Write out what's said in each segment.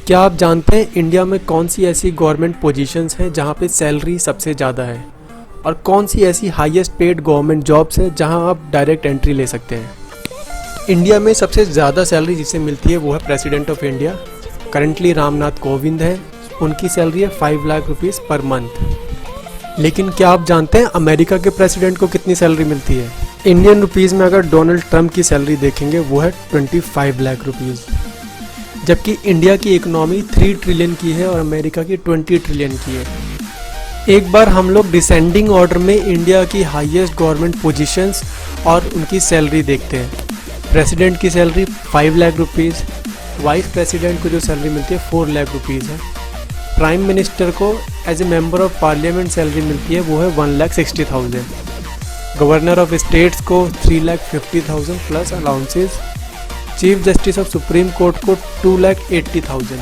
क्या आप जानते हैं इंडिया में कौन सी ऐसी गवर्नमेंट पोजीशंस हैं जहां पे सैलरी सबसे ज़्यादा है और कौन सी ऐसी हाईएस्ट पेड गवर्नमेंट जॉब्स है जहां आप डायरेक्ट एंट्री ले सकते हैं। इंडिया में सबसे ज़्यादा सैलरी जिसे मिलती है वो है president of India. Currently Ramnath Kovind हैं, उनकी सैलरी है 5 लाख रुपीज़ पर मंथ। लेकिन क्या आप जानते हैं अमेरिका के प्रेसिडेंट को कितनी सैलरी मिलती है? इंडियन रुपीज़ में अगर डोनाल्ड ट्रंप की सैलरी देखेंगे वो है 25 लाख रुपीज़, जबकि इंडिया की इकोनॉमी 3 ट्रिलियन की है और अमेरिका की 20 ट्रिलियन की है। एक बार हम लोग डिसेंडिंग ऑर्डर में इंडिया की हाईएस्ट गवर्नमेंट पोजीशंस और उनकी सैलरी देखते हैं। प्रेसिडेंट की salary 5 lakh rupees, vice president को जो सैलरी मिलती है 4 लाख रुपीज़ है। प्राइम मिनिस्टर को as a member of parliament salary मिलती है वो है 1,60,000। गवर्नर ऑफ स्टेट्स को 3,50,000 plus allowances. Chief justice of supreme court को 2,80,000।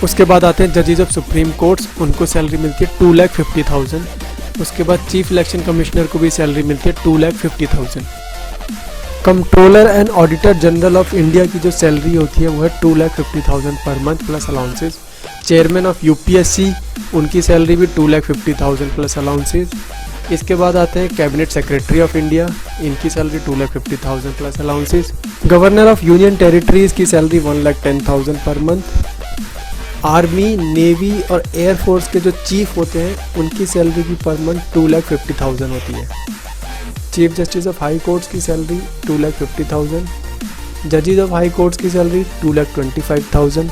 उसके बाद आते हैं जजेस ऑफ सुप्रीम कोर्ट्स, उनको सैलरी मिलती है 2,50,000। उसके बाद चीफ इलेक्शन कमिश्नर को भी सैलरी मिलती है 2,50,000। Controller and auditor general of India की जो सैलरी होती है वो है 2,50,000 per month plus allowances. Chairman of UPSC, उनकी सैलरी भी 2,50,000 प्लस अलाउंसेस। इसके बाद आते हैं कैबिनेट सेक्रेटरी ऑफ इंडिया, इनकी salary 2,50,000 plus allowances. Governor of union territories की salary 1,10,000 per month. Army, navy और एयरफोर्स के जो चीफ होते हैं उनकी सैलरी की पर मंथ 2,50,000 होती है। Chief justice of high courts की सैलरी 2,50,000। जजेस ऑफ हाई कोर्ट्स की सैलरी 2,25,000।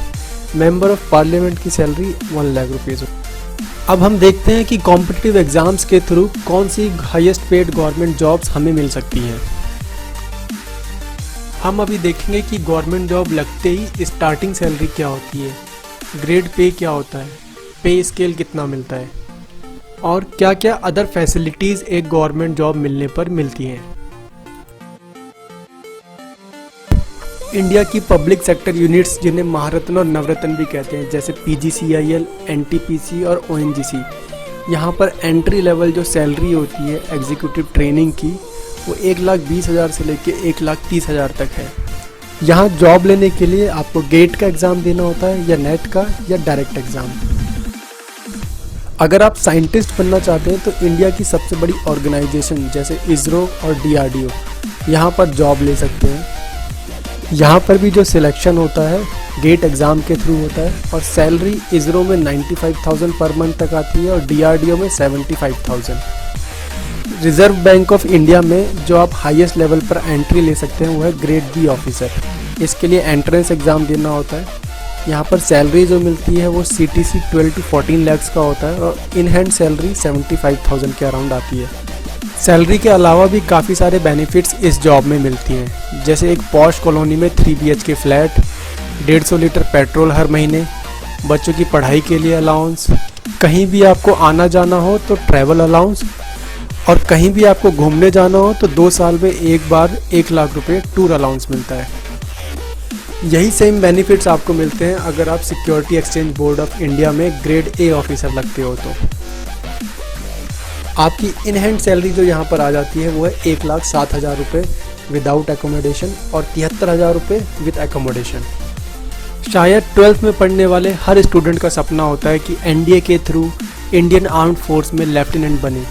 मेंबर ऑफ पार्लियामेंट की सैलरी 1 लाख रुपीज़। अब हम देखते हैं कि कॉम्पिटिटिव एग्ज़ाम्स के थ्रू कौन सी हाईएस्ट पेड गवर्नमेंट जॉब्स हमें मिल सकती हैं। हम अभी देखेंगे कि गवर्नमेंट जॉब लगते ही स्टार्टिंग सैलरी क्या होती है, ग्रेड पे क्या होता है, पे स्केल कितना मिलता है और क्या क्या अदर फैसिलिटीज़ एक गवर्नमेंट जॉब मिलने पर मिलती हैं। इंडिया की पब्लिक सेक्टर यूनिट्स जिन्हें महारत्न और नवरत्न भी कहते हैं, जैसे PGCIL, NTPC और ONGC, यहाँ पर एंट्री लेवल जो सैलरी होती है एग्जीक्यूटिव ट्रेनिंग की वो 1,20,000 से लेके 1,30,000 तक है। यहाँ जॉब लेने के लिए आपको गेट का एग्ज़ाम देना होता है या नेट का या डायरेक्ट एग्ज़ाम। अगर आप साइंटिस्ट बनना चाहते हैं तो इंडिया की सबसे बड़ी ऑर्गेनाइजेशन जैसे ISRO और DRDO यहाँ पर जॉब ले सकते हैं। यहाँ पर भी जो सिलेक्शन होता है गेट एग्ज़ाम के थ्रू होता है और सैलरी ISRO में 95,000 पर मंथ तक आती है और DRDO में 75,000। रिजर्व बैंक ऑफ इंडिया में जो आप हाईएस्ट लेवल पर एंट्री ले सकते हैं वो है ग्रेड B ऑफिसर। इसके लिए एंट्रेंस एग्ज़ाम देना होता है। यहाँ पर सैलरी जो मिलती है वो CTC 12 to 14 lakhs का होता है और इन हैंड सैलरी 75,000 के अराउंड आती है। सैलरी के अलावा भी काफ़ी सारे बेनिफिट्स इस जॉब में मिलती हैं, जैसे एक पॉश कॉलोनी में 3 BHK फ्लैट, 150 लीटर पेट्रोल हर महीने, बच्चों की पढ़ाई के लिए अलाउंस, कहीं भी आपको आना जाना हो तो ट्रैवल अलाउंस और कहीं भी आपको घूमने जाना हो तो 2 साल में एक बार 1 लाख रुपये टूर अलाउंस मिलता है। यही सेम बेनिफिट्स आपको मिलते हैं अगर आप security exchange board of India में ग्रेड A ऑफिसर लगते हो तो। आपकी इन हैंड सैलरी जो यहाँ पर आ जाती है वो है 1,07,000 रुपये विदाउट एकोमोडेशन और 73,000 रुपये विद एकोमोडेशन। शायद 12th में पढ़ने वाले हर स्टूडेंट का सपना होता है कि NDA के थ्रू इंडियन आर्म्ड फोर्स में लेफ्टिनेंट बने,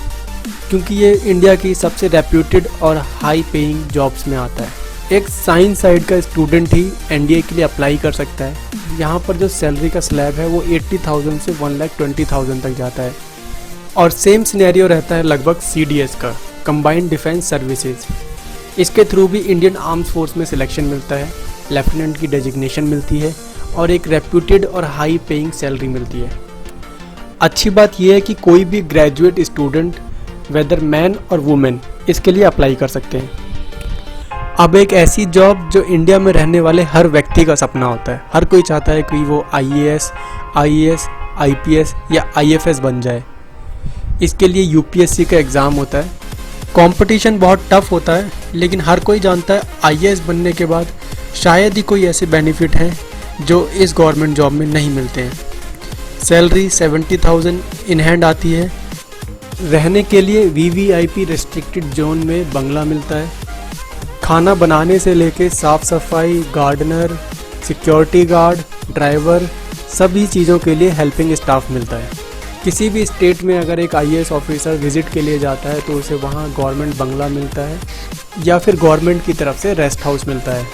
क्योंकि ये इंडिया की सबसे रेप्यूटेड और हाई पेइंग जॉब्स में आता है। एक साइंस साइड का स्टूडेंट ही NDA के लिए अप्लाई कर सकता है। यहाँ पर जो सैलरी का स्लैब है वो 80,000 से 1,20,000 तक जाता है और सेम सिनेरियो रहता है लगभग CDS का, कंबाइंड डिफेंस सर्विसेज। इसके थ्रू भी इंडियन आर्म्स फोर्स में सिलेक्शन मिलता है, लेफ्टिनेंट की डेजिग्नेशन मिलती है और एक रेप्यूटेड और हाई पेइंग सैलरी मिलती है। अच्छी बात यह है कि कोई भी ग्रेजुएट स्टूडेंट वेदर मैन और वुमेन इसके लिए अप्लाई कर सकते हैं। अब एक ऐसी जॉब जो इंडिया में रहने वाले हर व्यक्ति का सपना होता है, हर कोई चाहता है कि वो IAS, IAS, IPS या IFS बन जाए। इसके लिए UPSC का एग्ज़ाम होता है। कंपटीशन बहुत टफ होता है, लेकिन हर कोई जानता है IAS बनने के बाद शायद ही कोई ऐसे बेनिफिट हैं जो इस गवर्नमेंट जॉब में नहीं मिलते हैं। सैलरी 70,000 इन हैंड आती है। रहने के लिए VVIP रिस्ट्रिक्टेड जोन में बंगला मिलता है। खाना बनाने से लेके साफ़ सफाई, गार्डनर, सिक्योरिटी गार्ड, ड्राइवर, सभी चीज़ों के लिए हेल्पिंग स्टाफ मिलता है। किसी भी स्टेट में अगर एक IAS ऑफिसर विजिट के लिए जाता है तो उसे वहाँ गवर्नमेंट बंगला मिलता है या फिर गवर्नमेंट की तरफ से रेस्ट हाउस मिलता है।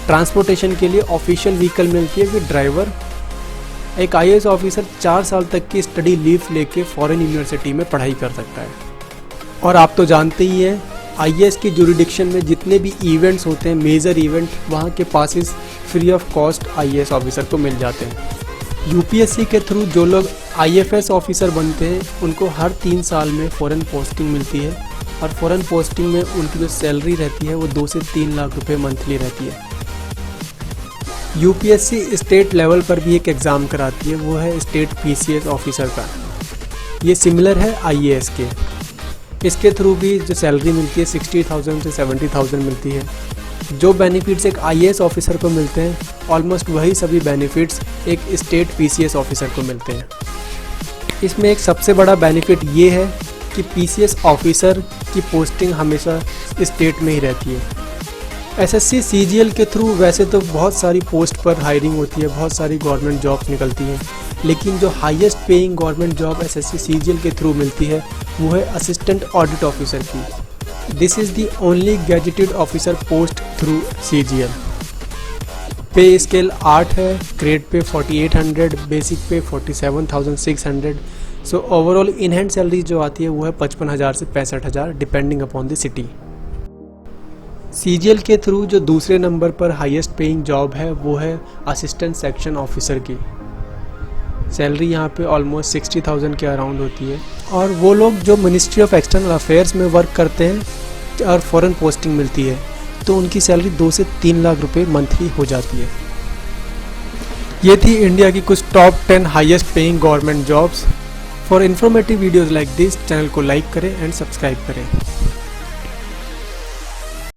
ट्रांसपोर्टेशन के लिए ऑफिशियल व्हीकल मिलती है विद ड्राइवर। एक IAS ऑफिसर 4 साल तक की स्टडी लीव लेके फॉरेन यूनिवर्सिटी में पढ़ाई कर सकता है। और आप तो जानते ही हैं IAS की जुरिडिक्शन में जितने भी इवेंट्स होते हैं, मेजर इवेंट, वहाँ के passes free of cost IAS officer को मिल जाते हैं। UPSC के थ्रू जो लोग IFS ऑफिसर बनते हैं उनको हर 3 साल में फ़ॉरेन पोस्टिंग मिलती है और फ़ॉरेन पोस्टिंग में उनकी जो सैलरी रहती है वो 2 से 3 लाख रुपए मंथली रहती है। UPSC स्टेट लेवल पर भी एक एग्ज़ाम कराती है, वो है स्टेट PCS ऑफिसर का। ये सिमिलर है IAS के। इसके थ्रू भी जो सैलरी मिलती है 60,000 से 70,000 मिलती है। जो बेनिफिट्स एक IAS ऑफिसर को मिलते हैं ऑलमोस्ट वही सभी बेनिफिट्स एक स्टेट PCS ऑफिसर को मिलते हैं। इसमें एक सबसे बड़ा बेनिफिट ये है कि PCS ऑफिसर की पोस्टिंग हमेशा स्टेट में ही रहती है। SSC CGL के थ्रू वैसे तो बहुत सारी पोस्ट पर हायरिंग होती है, बहुत सारी गवर्नमेंट जॉब्स निकलती हैं, लेकिन जो highest paying government job SSC CGL के थ्रू मिलती है वो है असिस्टेंट ऑडिट ऑफिसर की। This is the only gazetted officer post through CGL। पे स्केल 8 है, ग्रेड पे 4800, बेसिक पे 47,600। So overall in hand salary जो आती है वो है 55,000 से 65,000 depending upon the city. CGL के थ्रू जो दूसरे नंबर पर हाईएस्ट पेइंग जॉब है वो है असिस्टेंट सेक्शन ऑफिसर की। सैलरी यहाँ पे ऑलमोस्ट 60,000 के अराउंड होती है और वो लोग जो मिनिस्ट्री ऑफ एक्सटर्नल अफेयर्स में वर्क करते हैं और फॉरेन पोस्टिंग मिलती है तो उनकी सैलरी 2 से 3 लाख रुपए मंथली हो जाती है। ये थी इंडिया की कुछ top 10 highest paying government jobs. For informative videos like this channel को लाइक करें एंड सब्सक्राइब करें।